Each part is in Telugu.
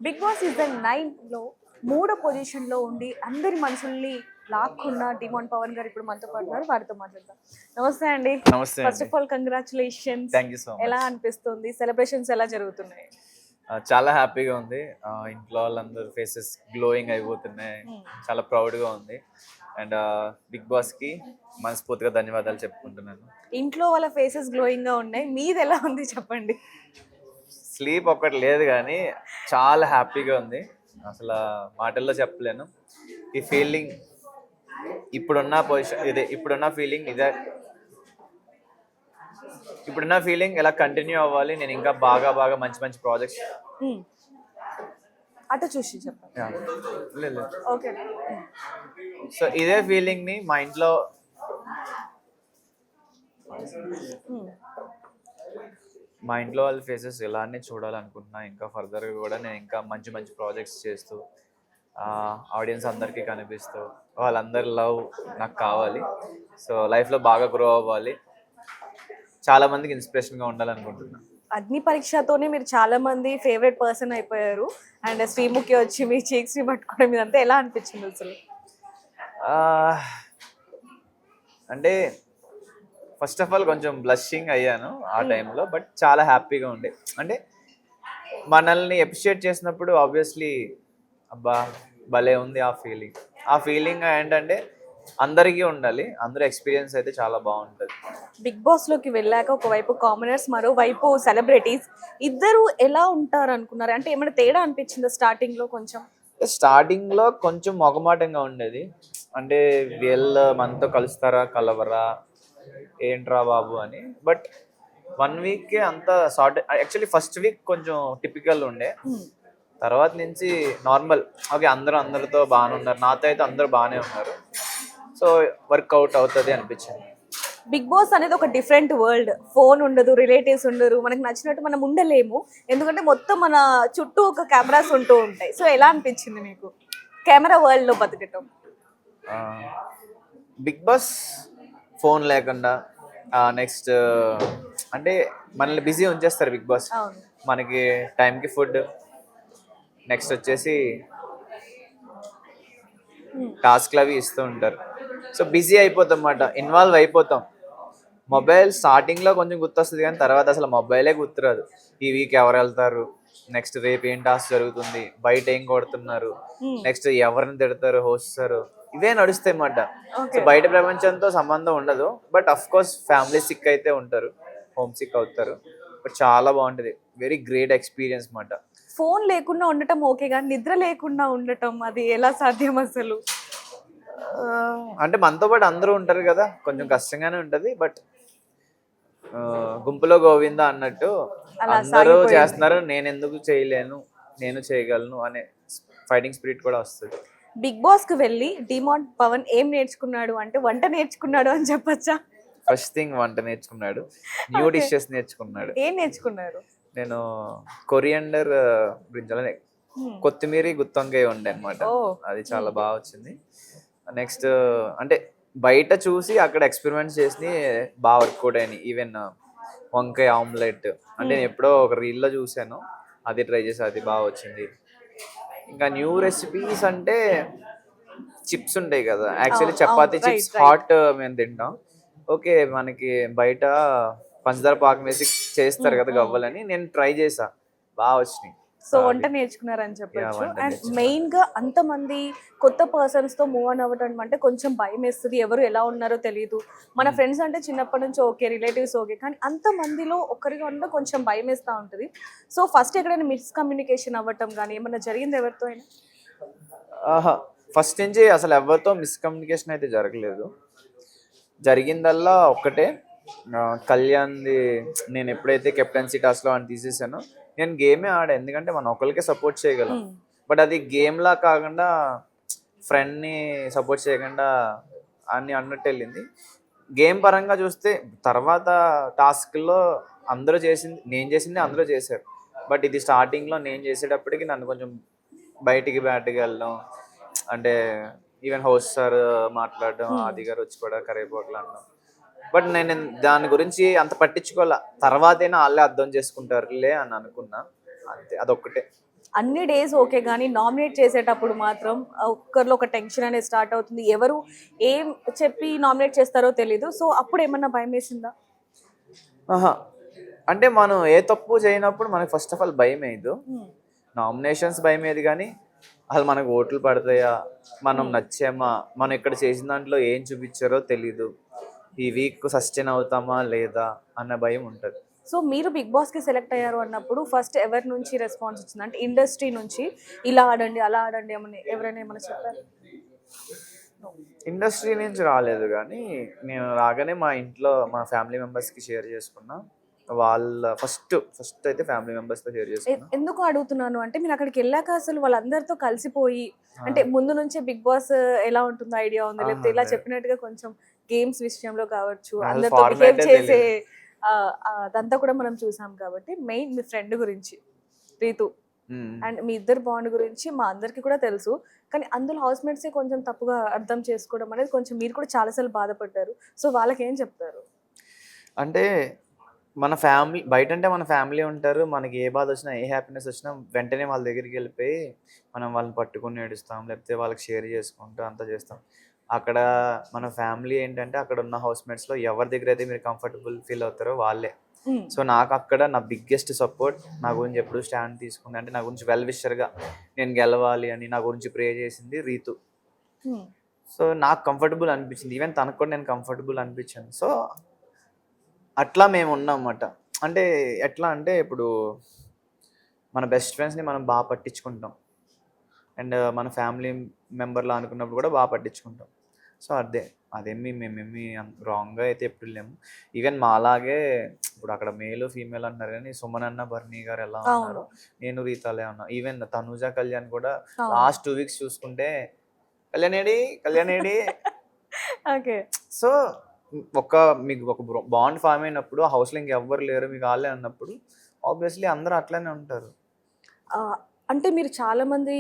బిగ్ బాస్ సీజన్ 9లో మూడో పొజిషన్లో ఉండి అందరి మనసుల్ని లాక్కున్న డిమాండ్ పవన్ గారు ఇప్పుడు మనతో పాటు ఉన్నారు. వారితో మాట్లాడదాం. నమస్తే అండి. నమస్తే ఫస్ట్ అండి. Of all congratulations. Thank you so ఎలా మచ్. అనిపిస్తుంది? సెలబ్రేషన్స్ ఎలా జరుగుతున్నాయి? చాలా హ్యాపీగా ఉంది. ఇంట్లో వాళ్ళందరూ ఫేసెస్ గ్లోయింగ్ అయిపోతున్నాయి. చాలా ప్రౌడ్గా ఉంది. అండ్ బిగ్ బాస్కి మనస్ఫూర్తిగా ధన్యవాదాలు చెప్పుకుంటున్నాను. ఇంట్లో వాళ్ళ ఫేసెస్ గ్లోయింగ్ గా ఉన్నాయి, మీది ఎలా ఉంది చెప్పండి. స్లీప్ ఒక్కటి లేదు కానీ చాలా హ్యాపీగా ఉంది. అసలు మాటల్లో చెప్పలేను. ఈ ఫీలింగ్ ఇప్పుడున్న పొజిషన్ ఇదే, ఇప్పుడున్న ఫీలింగ్ ఎలా కంటిన్యూ అవ్వాలి. నేను ఇంకా బాగా బాగా మంచి మంచి ప్రాజెక్ట్స్ అటు చూసి చెప్పండి. లేదు. ఓకే. సో ఇదే ఫీలింగ్ ని మా ఇంట్లో వాళ్ళ ఫేసెస్ ఇలానే చూడాలనుకుంటున్నా. ఇంకా ఫర్దర్గా కూడా నేను ఇంకా మంచి మంచి ప్రాజెక్ట్స్ చేస్తూ ఆడియన్స్ అందరికీ కనిపిస్తూ వాళ్ళందరి లవ్ నాకు కావాలి. సో లైఫ్లో బాగా గ్రో అవ్వాలి, చాలా మందికి ఇన్స్పిరేషన్గా ఉండాలనుకుంటున్నా. అగ్ని పరీక్షతోనే మీరు చాలా మంది ఫేవరెట్ పర్సన్ అయిపోయారు. అండ్ శ్రీముఖి వచ్చి మీ చీక్స్ ని పట్టుకోవడం ఇదంతా ఎలా అనిపించింది అసలు? అంటే ఫస్ట్ ఆఫ్ ఆల్ కొంచెం బ్లషింగ్ అయ్యాను ఆ టైంలో, బట్ చాలా హ్యాపీగా ఉండే. అంటే మనల్ని అప్రిషియేట్ చేసినప్పుడు ఆబ్వియస్లీ అబ్బా భలే ఉంది ఆ ఫీలింగ్ ఏంటంటే అందరికీ ఉండాలి. అందరూ ఎక్స్పీరియన్స్ అయితే చాలా బాగుంటుంది. బిగ్ బాస్ లోకి వెళ్ళాక ఒకవైపు కామనర్స్, మరోవైపు సెలబ్రిటీస్, ఇద్దరు ఎలా ఉంటారు అనుకున్నారు? అంటే ఏమైనా తేడా అనిపించిందా స్టార్టింగ్ లో? స్టార్టింగ్లో కొంచెం మొగమాటంగా ఉండేది. అంటే వీళ్ళు మనతో కలుస్తారా కలవరా ఏంట్రా బాబు అని. బట్ 1 వీక్ అంతా సార్ట్. యాక్చువల్లీ ఫస్ట్ వీక్ కొంచెం టిపికల్ ఉండే, తర్వాత నుంచి నార్మల్. ఓకే, అందరితో బాగానే ఉన్నారు, నాతో అయితే అందరూ బాగానే ఉన్నారు. సో వర్కౌట్ అవుతుంది అనిపించింది. బిగ్ బాస్ అనేది ఒక డిఫరెంట్ వరల్డ్. ఫోన్ ఉండదు, రిలేటివ్స్ ఉండరు, మనకు నచ్చినట్టు మనం ఉండలేము. ఎందుకంటే మొత్తం మన చుట్టూ ఒక కెమెరాస్ ఉంటూ ఉంటాయి. సో ఎలా అనిపించింది మీకు కెమెరా వరల్డ్ లో బతకటం? బిగ్ బాస్ ఫోన్ లేకుండా నెక్స్ట్ అంటే మనల్ని బిజీ ఉంచేస్తారు బిగ్ బాస్. మనకి టైంకి ఫుడ్, నెక్స్ట్ వచ్చేసి టాస్క్లు అవి ఇస్తూ ఉంటారు. సో బిజీ అయిపోతాం అన్నమాట, ఇన్వాల్వ్ అయిపోతాం. మొబైల్ స్టార్టింగ్లో కొంచెం గుర్తొస్తుంది కానీ తర్వాత అసలు మొబైలే గుర్తురాదు. ఈ వీక్ ఎవరు వెళ్తారు, నెక్స్ట్ రేపు ఏం టాస్క్ జరుగుతుంది, బయట ఏం కొడుతున్నారు, నెక్స్ట్ ఎవరిని తిడతారు, హోస్టారు, ఇవే నడుస్తాయి అన్నమాట. సో బయట ప్రపంచంతో సంబంధం ఉండదు. But of course family sick అయితే ఉంటారు, హోమ్ సిక్ అవుతారు. బట్ చాలా బాగుంటుంది, వెరీ గ్రేట్ ఎక్స్పీరియన్స్ అన్నమాట. ఫోన్ లేకుండా ఉండటం ఓకే, కానీ నిద్ర లేకుండా ఉండటం అది ఎలా సాధ్యం అసలు? అంటే మనతో పాటు అందరూ ఉంటారు కదా, కొంచెం కష్టంగానే ఉంటుంది. బట్ గుంపులో గోవింద అన్నట్టు అందరూ చేస్తున్నారు, నేను ఎందుకు చేయలేను, నేను చేయగలను అనే ఫైటింగ్ స్పిరిట్ కూడా వస్తుంది. బిగ్ బాస్ కి వెళ్ళి డిమాండ్ పవన్ ఏం నేర్చుకున్నాడు అంటే వంట నేర్చుకున్నాడు అని చెప్పచ్చా? ఫస్ట్ థింగ్ వంట నేర్చుకున్నాడు, న్యూ డిషెస్ నేర్చుకున్నాడు. ఏం నేర్చుకున్నారు? నేను కొరియండర్ బ్రింజాల్, కొత్తిమీర గుత్తొంకాయ ఉండే అనమాట. అది చాలా బాగా వచ్చింది. నెక్స్ట్ అంటే బయట చూసి అక్కడ ఎక్స్పెరిమెంట్స్ చేసి బాగా వర్కౌట్ అయినాయి. ఈవెన్ వంకాయ ఆమ్లెట్ అంటే నేను ఎప్పుడో ఒక రీల్లో చూసాను, అది ట్రై చేసి అది బాగా వచ్చింది. ఇంకా న్యూ రెసిపీస్ అంటే చిప్స్ ఉంటాయి కదా, యాక్చువల్లీ చపాతీ చిప్స్ హాట్ మేము తింటాం. ఓకే, మనకి బయట పంచదార పాకం వేసి చేస్తారు కదా గవ్వలని, నేను ట్రై చేసా, బాగా వచ్చినాయి. సో వంట నేర్చుకున్నారని చెప్పొచ్చు. అండ్ మెయిన్ గా అంతమంది కొత్త పర్సన్స్ తో మూవ్ ఆన్ అవ్వడం అంటే కొంచెం భయం వేస్తుంది, ఎవరు ఎలా ఉన్నారో తెలియదు. మన ఫ్రెండ్స్ అంటే చిన్నప్పటి నుంచి ఓకే, రిలేటివ్స్ ఓకే, కానీ అంతమందిలో ఒక్కరిగా ఉండడం కొంచెం భయం వేస్తూ ఉంటుంది. సో ఫస్ట్ ఎక్కడైనా మిస్కమ్యూనికేషన్ అవ్వటం కానీ ఏమన్నా జరిగింది ఎవరితో అయినా? ఫస్ట్ నుంచి అసలు ఎవరితో మిస్కమ్యూనికేషన్ అయితే జరగలేదు. జరిగిందల్లా ఒక్కటే, కళ్యాణ్ది. నేను ఎప్పుడైతే కెప్టెన్సీ టాస్క్లో అని తీసేసానో, నేను గేమే ఆడా, ఎందుకంటే మనం ఒకరికే సపోర్ట్ చేయగలం. బట్ అది గేమ్లా కాకుండా ఫ్రెండ్ని సపోర్ట్ చేయకుండా అని అన్నట్టు వెళ్ళింది. గేమ్ పరంగా చూస్తే తర్వాత టాస్క్లో అందరూ చేసింది, నేను చేసింది అందరూ చేశారు. బట్ ఇది స్టార్టింగ్లో నేను చేసేటప్పటికి నన్ను కొంచెం బయటికి బ్యాట్కి వెళ్ళడం, అంటే ఈవెన్ హోస్ట్ సార్ మాట్లాడడం, ఆది గారు వచ్చి కూడా కరేపోకలు అనడం. బట్ నేను దాని గురించి అంత పట్టించుకోవాల, తర్వాతైనా వాళ్ళే అర్థం చేసుకుంటారులే అని అనుకున్నా, అంతే, అదొక్కటే. అన్ని డేస్ ఓకే, కానీ నామినేట్ చేసేటప్పుడు మాత్రం ఒక్కరిలో ఒక టెన్షన్ అనేది స్టార్ట్ అవుతుంది. ఎవరు ఏం చెప్పి నామినేట్ చేస్తారో తెలీదు. సో అప్పుడు ఏమన్నా భయం వేసిందా? ఆహా! అంటే మనం ఏ తప్పు చేయనప్పుడు మనకు ఫస్ట్ ఆఫ్ ఆల్ భయమేయదు. నామినేషన్స్ భయమేది కానీ అసలు మనకు ఓట్లు పడతాయా? మనం నచ్చామా? మనం ఇక్కడ చేసిన దాంట్లో ఏం చూపించారో తెలీదు. ఈ వీక్ సస్టైన్ అవుతామా లేదా అన్న భయం ఉంటది. సో మీరు బిగ్ బాస్కి సెలెక్ట్ అయ్యారు అన్నప్పుడు ఫస్ట్ ఎవరి నుంచి రెస్పాన్స్ వచ్చింది? అంటే ఇండస్ట్రీ నుంచి ఇలా ఆడండి, అలా ఆడండి ఏమని ఎవరైనా ఏమైనా చెప్పారు? ఇండస్ట్రీ నుంచి రాలేదు కానీ నేను రాగానే మా ఇంట్లో మా ఫ్యామిలీ మెంబర్స్కి షేర్ చేసుకున్నా. వాళ్ళ ఫస్ట్ అయితే ఫ్యామిలీ మెంబర్స్తో షేర్ చేసుకున్నా. ఎందుకు అడుగుతున్నాను అంటే మీరు అక్కడికి వెళ్ళాక అసలు వాళ్ళందరితో కలిసిపోయి, అంటే ముందు నుంచే బిగ్ బాస్ ఎలా ఉంటుందో ఐడియా ఉంది, లేకపోతే ఇలా చెప్పినట్టుగా కొంచెం గేమ్స్ విషయంలో కావచ్చు అందరితో బిహేవ్ చేసే అదంతా కూడా మనం చూసాం. కాబట్టి మెయిన్ మీ ఫ్రెండ్ గురించి రీతు అండ్ మీ ఇద్దరు బాండ్ గురించి మా అందరికి కూడా తెలుసు. కానీ అందులో హౌస్ మేట్సే కొంచెం తప్పుగా అర్థం చేసుకోవడం అనేది కొంచెం మీరు కూడా చాలాసార్లు బాధపడ్డారు. సో వాళ్ళకి ఏం చెప్తారు? అంటే మన ఫ్యామిలీ బయట అంటే మన ఫ్యామిలీ ఉంటారు. మనకి ఏ బాధ వచ్చినా ఏ హ్యాపీనెస్ వచ్చినా వెంటనే వాళ్ళ దగ్గరికి వెళ్ళిపోయి మనం వాళ్ళని పట్టుకుని ఏడుస్తాం, లేకపోతే వాళ్ళకి షేర్ చేసుకుంటూ అంతా చేస్తాం. అక్కడ మన ఫ్యామిలీ ఏంటంటే అక్కడ ఉన్న హౌస్ మేట్స్లో ఎవరి దగ్గర అయితే మీరు కంఫర్టబుల్ ఫీల్ అవుతారో వాళ్ళే. సో నాకు అక్కడ నా బిగ్గెస్ట్ సపోర్ట్, నా గురించి ఎప్పుడు స్టాండ్ తీసుకుంది అంటే నా గురించి వెల్ విషర్గా నేను గెలవాలి అని నా గురించి ప్రే చేసింది రీతు. సో నాకు కంఫర్టబుల్ అనిపించింది, ఈవెన్ తనకు కూడా నేను కంఫర్టబుల్ అనిపించాను. సో అట్లా మేము ఉన్నాం అన్నమాట. అంటే ఎట్లా అంటే ఇప్పుడు మన బెస్ట్ ఫ్రెండ్స్ని మనం బాగా పట్టించుకుంటాం, అండ్ మన ఫ్యామిలీ మెంబర్లా అనుకున్నప్పుడు కూడా బాగా పట్టించుకుంటాం. సో మేమేమి రాంగ్గా అయితే ఎప్పుడు లేము. ఈవెన్ మాలాగే ఇప్పుడు అక్కడ మేలు ఫీమేల్ అన్నారు కానీ సుమన్ అన్న బర్నీ గారు ఎలా ఉన్నారు, నేను రీతాలే ఉన్నా. ఈవెన్ తనుజ కళ్యాణ్ కూడా లాస్ట్ 2 weeks చూసుకుంటే కళ్యాణేడి ఓకే. సో మీకు ఒక బాండ్ ఫామ్ అయినప్పుడు ఆ హౌస్లో ఇంకెవ్వరు లేరు మీకు వాళ్ళే అన్నప్పుడు ఆబ్వియస్లీ అందరూ అట్లనే ఉంటారు. అంటే మీరు చాలా మంది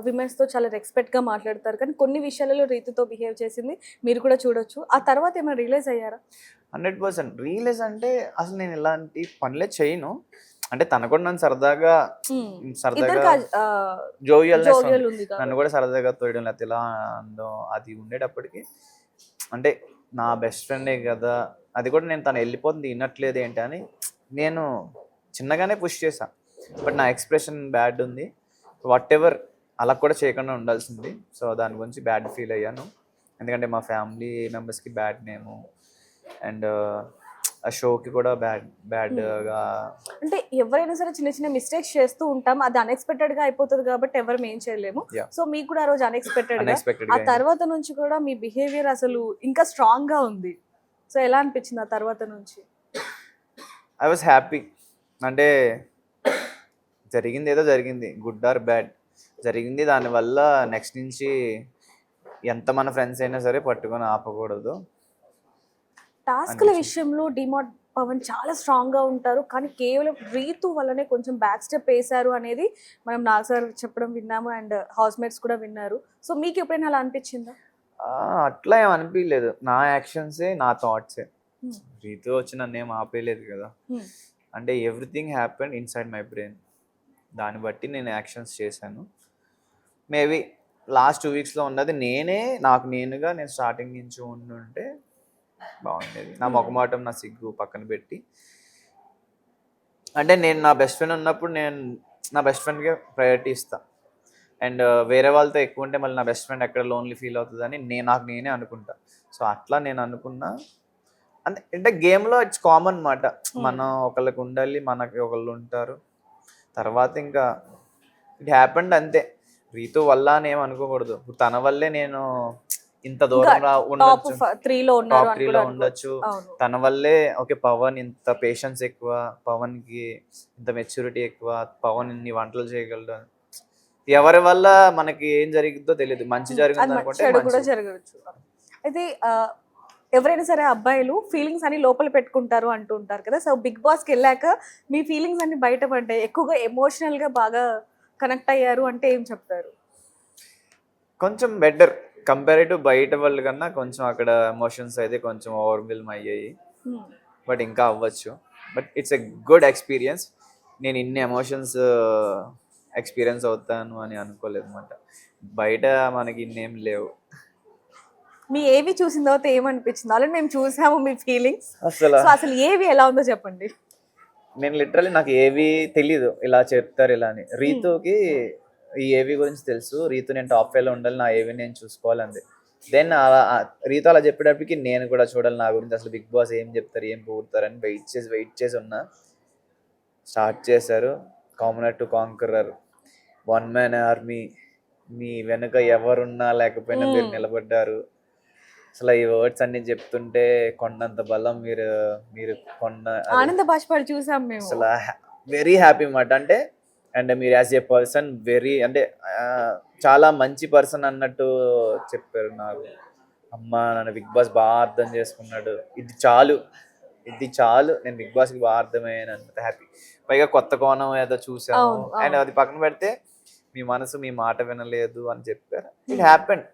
విమెన్స్తో చాలా రెస్పెక్ట్గా మాట్లాడతారు, కానీ కొన్ని విషయాలలో రీతితో బిహేవ్ చేసింది మీరు కూడా చూడొచ్చు. ఆ తర్వాత ఏమైనా రియలైజ్ అయ్యారా? 100% రియలైజ్ అంటే అసలు నేను ఇలాంటి పనులే చేయను. అంటే తన కూడా నన్ను సరదాగా జోవియల్నెస్ నన్ను కూడా సరదాగా తోయడం లేకపోతే ఇలా అందం అది ఉండేటప్పటికి అంటే నా బెస్ట్ ఫ్రెండే కదా, అది కూడా నేను తను వెళ్ళిపోతుంది వినట్లేదు ఏంటి అని నేను చిన్నగానే పుష్ చేశాను. బట్ నా ఎక్స్ప్రెషన్ బ్యాడ్ ఉంది, వాట్ ఎవర్ అలా కూడా చేయకుండా ఉండాల్సింది. సో దాని గురించి బ్యాడ్ ఫీల్ అయ్యాను, ఎందుకంటే మా ఫ్యామిలీ మెంబర్స్కి బ్యాడ్ నేము అండ్ ఆ షోకి కూడా బ్యాడ్గా. అంటే ఎవరైనా సరే చిన్న చిన్న మిస్టేక్స్ చేస్తూ ఉంటాం, అది అన్ఎక్స్పెక్టెడ్గా అయిపోతుంది కాబట్టి ఎవరు ఏం చేయలేము. సో మీకు కూడా ఆ రోజు అన్ఎక్స్పెక్టెడ్ ఆ తర్వాత నుంచి కూడా మీ బిహేవియర్ అసలు ఇంకా స్ట్రాంగ్గా ఉంది. సో ఎలా అనిపించింది ఆ తర్వాత నుంచి? I was happy. అంటే జరిగింది ఏదో జరిగింది, గుడ్ ఆర్ బ్యాడ్ జరిగింది. దానివల్ల నెక్స్ట్ నుంచి ఎంత మన ఫ్రెండ్స్ అయినా సరే పట్టుకొని ఆపకూడదు. టాస్క్ల విషయంలో డిమార్ట్ పవన్ చాలా స్ట్రాంగ్గా ఉంటారు, కానీ కేవలం రీతు వల్లనే కొంచెం బ్యాక్ స్టెప్ వేశారు అనేది మనం నాగ్ సార్ చెప్పడం విన్నాము అండ్ హౌస్ మేట్స్ కూడా విన్నారు. సో మీకు ఎప్పుడైనా అలా అనిపించిందా? అట్లా ఏం అనిపించలేదు, నా యాక్షన్సే నా థాట్సే. రీతు వచ్చి నన్ను ఏం ఆపేయలేదు కదా. అంటే everything happened inside my brain, దాన్ని బట్టి నేను యాక్షన్స్ చేశాను. మేబీ లాస్ట్ 2 weeksలో ఉన్నది నాకు నేనుగా నేను స్టార్టింగ్ నుంచి ఉండుంటే బాగుండేది. నా మొహమాటం నా సిగ్గు పక్కన పెట్టి, అంటే నేను నా బెస్ట్ ఫ్రెండ్ ఉన్నప్పుడు నేను నా బెస్ట్ ఫ్రెండ్కే ప్రయారిటీ ఇస్తాను. అండ్ వేరే వాళ్ళతో ఎక్కువ ఉంటే మళ్ళీ నా బెస్ట్ ఫ్రెండ్ ఎక్కడ లోన్లీ ఫీల్ అవుతుందని నాకు నేనే అనుకుంటా. సో అట్లా నేను అనుకున్నా. అంటే గేమ్లో ఇట్స్ కామన్ అన్నమాట, మనం ఒకళ్ళకి ఉండాలి, మనకి ఒకళ్ళు ఉంటారు, తర్వాత ఇంకా ఇట్ హ్యాపెండ్ అంతే. రీతు వల్ల అని ఏం అనుకోకూడదు, ఇప్పుడు తన వల్లే నేను ఇంత దూరం ఉండొచ్చు, టాప్ 3లో ఉండొచ్చు. తన వల్లే ఓకే పవన్ ఇంత పేషెన్స్ ఎక్కువ, పవన్కి ఇంత మెచ్యూరిటీ ఎక్కువ, పవన్ ఇన్ని వంటలు చేయగలడు. ఎవరి వల్ల మనకి ఏం జరిగిద్దో తెలియదు, మంచి జరిగింది అనుకుంటే జరగవచ్చు. అయితే ఎవరైనా సరే అబ్బాయిలు ఫీలింగ్స్ అన్ని లోపల పెట్టుకుంటారు అంటూ ఉంటారు కదా. సో బిగ్ బాస్కి వెళ్ళాక మీ ఫీలింగ్స్ అన్ని బయటపడ్డాయి, ఎక్కువగా ఎమోషనల్గా బాగా కనెక్ట్ అయ్యారు అంటే ఏం చెప్తారు? కొంచెం బెటర్ కంపారిటివ్ బయట వాళ్ళ కన్నా కొంచెం అక్కడ ఎమోషన్స్ అయితే కొంచెం ఓవర్వెల్మ్ అయ్యాయి, బట్ ఇంకా అవ్వచ్చు. But it's a good experience. నేను ఇన్ని ఎమోషన్స్ ఎక్స్పీరియన్స్ అవుతాను అని అనుకోలేదు అనమాట. బయట మనకి ఇన్నేం లేవు మీ ఏవి చూసిన తర్వాత ఏమనిపించింది? ఆల్రెడీ మేము చూసాము మీ ఫీలింగ్స్. అసలు. సో అసలు ఏవి ఎలా ఉందో చెప్పండి. నేను లిటరల్లీ నాకు ఏవి తెలీదు ఇలా చెప్తారు ఇలా అని. రీతుకి ఈ ఏవి గురించి తెలుసు. రీతు నేను టాప్ 5లో ఉండాలి, నా ఏవి నేను చూసుకోవాలంది. దెన్ అలా రీతు అలా చెప్పేటప్పటికి నేను కూడా చూడాలి నా గురించి అసలు బిగ్ బాస్ ఏం చెప్తారు, ఏం పోతారని వెయిట్ చేసి ఉన్నా. స్టార్ట్ చేశారు. Commoner to conqueror, one man army, మీ వెనుక ఎవరున్నా లేకపోయినా మీరు నిలబడ్డారు. అసలు ఈ వర్డ్స్ అన్ని చెప్తుంటే కొండంత బలం మీరు మీరు కొండ ఆనంద బాష్పాలు చూసాం మేము. అసలు వెరీ హ్యాపీ అన్నమాట. అంటే అండ్ మీరు యాజ్ ఏ పర్సన్ వెరీ అంటే చాలా మంచి పర్సన్ అన్నట్టు చెప్పారు నాకు. అమ్మ నన్ను బిగ్ బాస్ బాగా అర్థం చేసుకున్నాడు, ఇది చాలు నేను బిగ్ బాస్కి బాగా అర్థమయ్యాను, హ్యాపీ. పైగా కొత్త కోణం ఏదో చూసాము. అండ్ అది పక్కన పెడితే మీ మనసు మీ మాట వినలేదు అని చెప్పారు. It happened.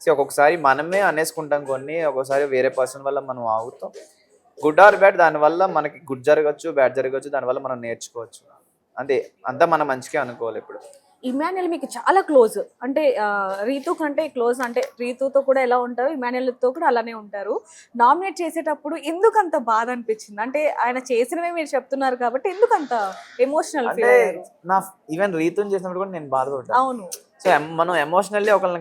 సో ఒక్కొక్కసారి మనమే అనేసుకుంటాం కొన్ని, ఒక్కొక్కసారి వేరే పర్సన్ వల్ల మనం ఆగుతాం. గుడ్ ఆర్ బ్యాడ్, దానివల్ల మనకి గుడ్ జరగచ్చు, బ్యాడ్ జరగచ్చు, దానివల్ల మనం నేర్చుకోవచ్చు. అంతే, అంతా మనం మంచిగా అనుకోవాలి. ఇప్పుడు ఇమాన్యుయల్ మీకు చాలా క్లోజ్, అంటే రీతు కంటే క్లోజ్, అంటే రీతుతో కూడా ఎలా ఉంటారు ఇమాన్యుయల్తో కూడా అలానే ఉంటారు. నామినేట్ చేసేటప్పుడు ఎందుకు అంత బాధ అనిపించింది? అంటే ఆయన చేసినవే మీరు చెప్తున్నారు కాబట్టి ఎందుకు అంత ఎమోషనల్ అంటే నా ఈవెన్ రీతుని చేసినప్పుడు కూడా నేను బాధపడ్డాను. అవును. సో మనం ఎమోషనల్లీ ఒకళ్ళతో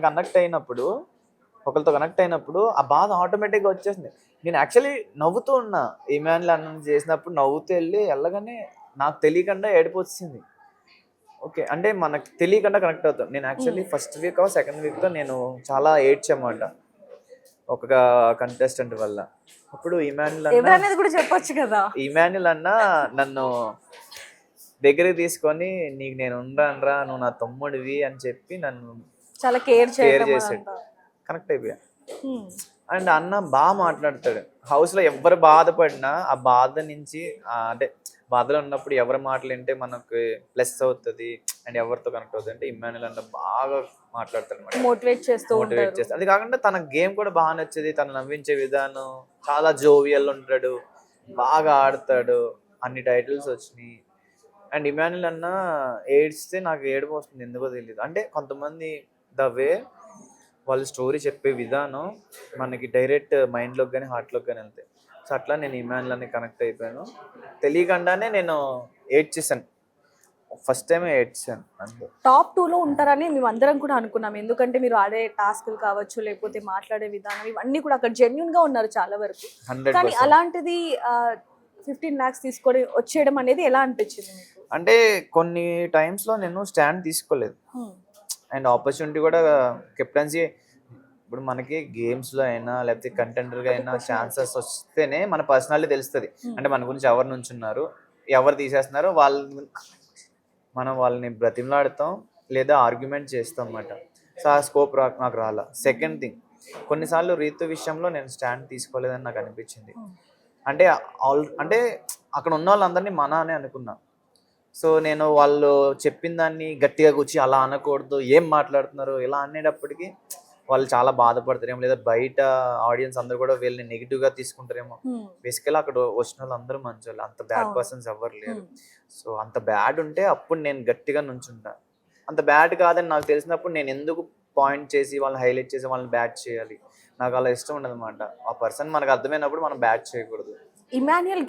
కనెక్ట్ అయినప్పుడు ఆ బాధ ఆటోమేటిక్గా వచ్చేసింది. నేను యాక్చువల్లీ నవ్వుతూ ఉన్నా, ఇమాన్యుయల్ అన్న చేసినప్పుడు నవ్వుతూ వెళ్ళగానే నాకు తెలియకుండా ఏడుపు వచ్చింది. ఓకే, అంటే మనకు తెలియకుండా కనెక్ట్ అవుతాం. నేను యాక్చువల్లీ ఫస్ట్ వీక్ సెకండ్ వీక్తో నేను చాలా ఏడ్చామాట ఒక కంటెస్టెంట్ వల్ల. అప్పుడు ఇమాన్యుయల్ కూడా చెప్పొచ్చు కదా, ఇమాన్యుయల్ అన్న నన్ను దగ్గరికి తీసుకొని నీకు నేను ఉండరా, నువ్వు నా తమ్ముడివి అని చెప్పి నన్ను చాలా కేర్ చేసాడు. కనెక్ట్ అయిపోయా. అండ్ అన్న బాగా మాట్లాడతాడు. హౌస్లో ఎవరు బాధపడినా ఆ బాధ నుంచి అంటే బాధలో ఉన్నప్పుడు ఎవరి మాటలు వింటే మనకు ప్లస్ అవుతుంది అండ్ ఎవరితో కనెక్ట్ అవుతుంది అంటే ఇమాన్యుయల్ అన్న బాగా మాట్లాడతాడు అనమాట, మోటివేట్ చేస్తాడు. అది కాకుండా తన గేమ్ కూడా బాగా నచ్చేది, తను నవ్వించే విధానం, చాలా జోవియల్ ఉంటాడు, బాగా ఆడతాడు, అన్ని టైటిల్స్ వచ్చినాయి. అండ్ ఇమాన్యుయల్ అన్న ఏడ్స్తే నాకు ఏడుపు వస్తుంది, ఎందుకో తెలియదు. అంటే కొంతమంది ద వే వాళ్ళు స్టోరీ చెప్పే విధానం మనకి డైరెక్ట్ మైండ్లోకి కానీ హార్ట్లోకి కానీ వెళ్తాయి. సో అట్లా నేను ఇమాన్యుయల్ అని కనెక్ట్ అయిపోయాను. తెలియకుండానే నేను ఏడ్చేసాను, ఫస్ట్ టైం ఏడ్చాను. అంతే. టాప్ 2లో ఉంటారని మేము అందరం కూడా అనుకున్నాం, ఎందుకంటే మీరు ఆడే టాస్క్లు కావచ్చు, లేకపోతే మాట్లాడే విధానం, ఇవన్నీ కూడా అక్కడ జెన్యున్ గా ఉన్నారు చాలా వరకు. కానీ అలాంటిది 15 lakhs తీసుకొని వచ్చేయడం అనేది ఎలా అనిపించింది మీకు? అంటే కొన్ని టైమ్స్లో నేను స్టాండ్ తీసుకోలేదు. అండ్ ఆపర్చునిటీ కూడా కెప్టెన్సీ ఇప్పుడు మనకి గేమ్స్లో అయినా లేకపోతే కంటెండర్గా అయినా ఛాన్సెస్ వస్తేనే మన పర్సనాలిటీ తెలుస్తుంది. అంటే మన గురించి ఎవరు నుంచున్నారు, ఎవరు తీసేస్తున్నారో మనం వాళ్ళని బ్రతిమలాడతాం లేదా ఆర్గ్యుమెంట్ చేస్తాం అన్నమాట. సో ఆ స్కోప్ నాకు రాలా. సెకండ్ థింగ్, కొన్నిసార్లు రీతు విషయంలో నేను స్టాండ్ తీసుకోలేదని నాకు అనిపించింది. అంటే అక్కడ ఉన్న వాళ్ళందరినీ మన అని అనుకున్నా. సో నేను వాళ్ళు చెప్పిన దాన్ని గట్టిగా కూర్చి అలా అనకూడదు, ఏం మాట్లాడుతున్నారు ఇలా అనేటప్పటికి వాళ్ళు చాలా బాధపడతారేమో, లేదా బయట ఆడియన్స్ అందరూ కూడా వీళ్ళని నెగిటివ్గా తీసుకుంటారేమో. బేసికల్లీ అక్కడ వచ్చిన వాళ్ళు అందరూ మంచి వాళ్ళు, అంత బ్యాడ్ పర్సన్స్ ఎవరు లేరు. సో అంత బ్యాడ్ ఉంటే అప్పుడు నేను గట్టిగా నుంచుంటా. అంత బ్యాడ్ కాదని నాకు తెలిసినప్పుడు నేను ఎందుకు పాయింట్ చేసి వాళ్ళని హైలైట్ చేసి వాళ్ళని బ్యాడ్ చేయాలి? నాకు అలా ఇష్టం ఉండదు అనమాట. ఆ పర్సన్ మనకు అర్థమైనప్పుడు మనం బ్యాడ్ చేయకూడదు. ఇమాన్యుయల్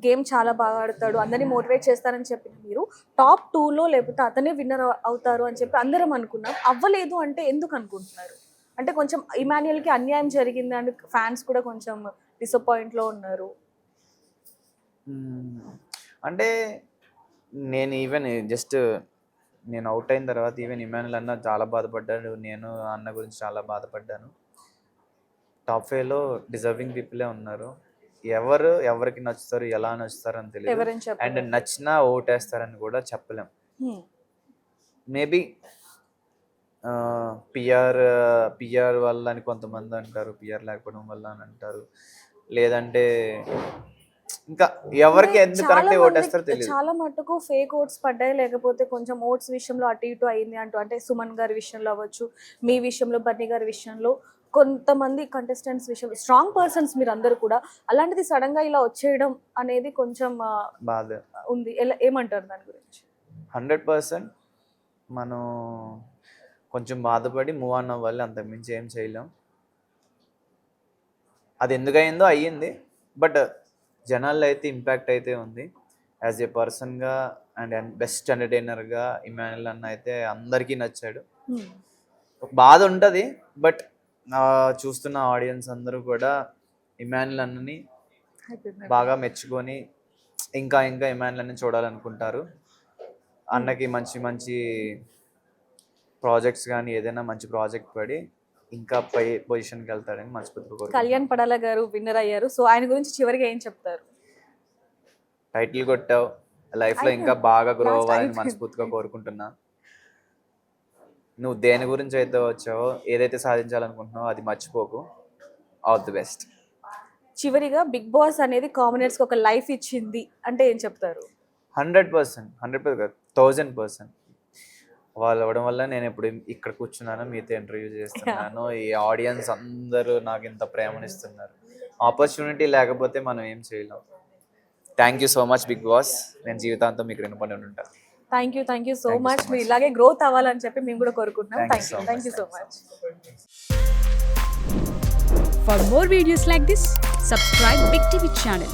గేమ్ చాలా బాగా ఆడతాడు, అందరినీ మోటివేట్ చేస్తారని చెప్పి మీరు టాప్ 2లో లేకపోతే అతనే విన్నర్ అవుతారు అని చెప్పి అందరం అనుకున్నాం. అవ్వలేదు అంటే ఎందుకు అనుకుంటున్నారు? అంటే కొంచెం ఇమాన్యుయల్కి అన్యాయం జరిగింది అని ఫ్యాన్స్ కూడా కొంచెం డిసప్పాయింట్లో ఉన్నారు. అంటే నేను ఈవెన్ జస్ట్ నేను అవుట్ అయిన తర్వాత ఈవెన్ ఇమాన్యుయల్ అన్న చాలా బాధపడ్డాడు, నేను అన్న గురించి చాలా బాధపడ్డాను. టాప్ 5లో డిజర్వింగ్ పీపులే ఉన్నారు. ఎవరికి నచ్చుతారు, ఎలా నచ్చుతారు అని తెలియదు. అండ్ నచ్చినా ఓటేస్తారని కూడా చెప్పలేం. మేబీ పిఆర్ వల్ల అని కొంతమంది అంటారు, పిఆర్ లేకపోవడం వల్ల అని అంటారు, లేదంటే ఇంకా ఎవరికి ఎందుకు కరెక్ట్ ఓటేస్తారో తెలియదు. చాలా మటుకు ఫేక్ ఓట్స్ పడ్డాయి, లేకపోతే కొంచెం ఓట్స్ విషయంలో అటు ఇటు అయింది అంటూ, అంటే సుమన్ గారి విషయంలో అవ్వచ్చు, మీ విషయంలో, బన్నీ గారి విషయంలో, కొంతమంది కంటెస్టెంట్స్ విషయంలో, స్ట్రాంగ్ పర్సన్స్ మీరు అందరూ కూడా, అలాంటిది సడన్ గా ఇలా వచ్చేయడం అనేది కొంచెం బాధ ఉంది. ఏమంటారు దాని గురించి? 100% మనం కొంచెం బాధపడి మూవ్ ఆన్ అవ్వాలి, అంతకుమించి ఏం చేయలేం. అది ఎందుకయిందో అయ్యింది, బట్ జనాల్లో అయితే ఇంపాక్ట్ అయితే ఉంది. యాజ్ ఏ పర్సన్గా అండ్ బెస్ట్ ఎంటర్టైనర్గా ఇమాన్యుల్ అన్న అయితే అందరికీ నచ్చాడు. బాధ ఉంటుంది, బట్ చూస్తున్న ఆడియన్స్ అందరూ కూడా ఇమాన్యుల్ అన్నని బాగా మెచ్చుకొని ఇంకా ఇంకా ఇమాన్యుల్ అన్ని చూడాలనుకుంటారు. అన్నకి మంచి మంచి ప్రాజెక్ట్స్ కానీ ఏదైనా మంచి ప్రాజెక్ట్ పడి ఇంకా పై పొజిషన్కి వెళ్తాడని మనస్ఫూర్తిగా కోరుకుంటున్నాను. కళ్యాణ్ పడాల గారు విన్నర్ అయ్యారు. సో ఆయన గురించి చివరిగా ఏం చెప్తారు? టైటిల్ కొట్టావు, లైఫ్లో ఇంకా బాగా గ్రో అవ్వాలని మనస్ఫూర్తిగా కోరుకుంటున్నా. నువ్వు దేని గురించి అయితే వచ్చావో, ఏదైతే సాధించాలనుకుంటున్నావో అది మర్చిపోకు. All the best. చివరిగా బిగ్ బాస్ అనేది కామనర్స్కి ఒక లైఫ్ ఇచ్చింది అంటే ఏం చెప్తారు? 100%, 1000%. వాళ్ళు అవ్వడం వల్ల నేను ఇప్పుడు ఇక్కడ కూర్చున్నాను, మీతో ఇంటర్వ్యూ చేస్తున్నాను. ఈ ఆడియన్స్ అందరూ నాకు ఇంత ప్రేమనిస్తున్నారు. ఆపర్చునిటీ లేకపోతే మనం ఏం చేయలేం. Thank you so much Bigg Boss. నేను జీవితాంతం మీకు రుణపడి ఉంటాను. Thank you so much. మీరు ఇలాగే గ్రోత్ అవ్వాలని చెప్పి మేము కూడా కోరుకుంటున్నాం. Thank you so much. For more videos like this, subscribe Big TV channel.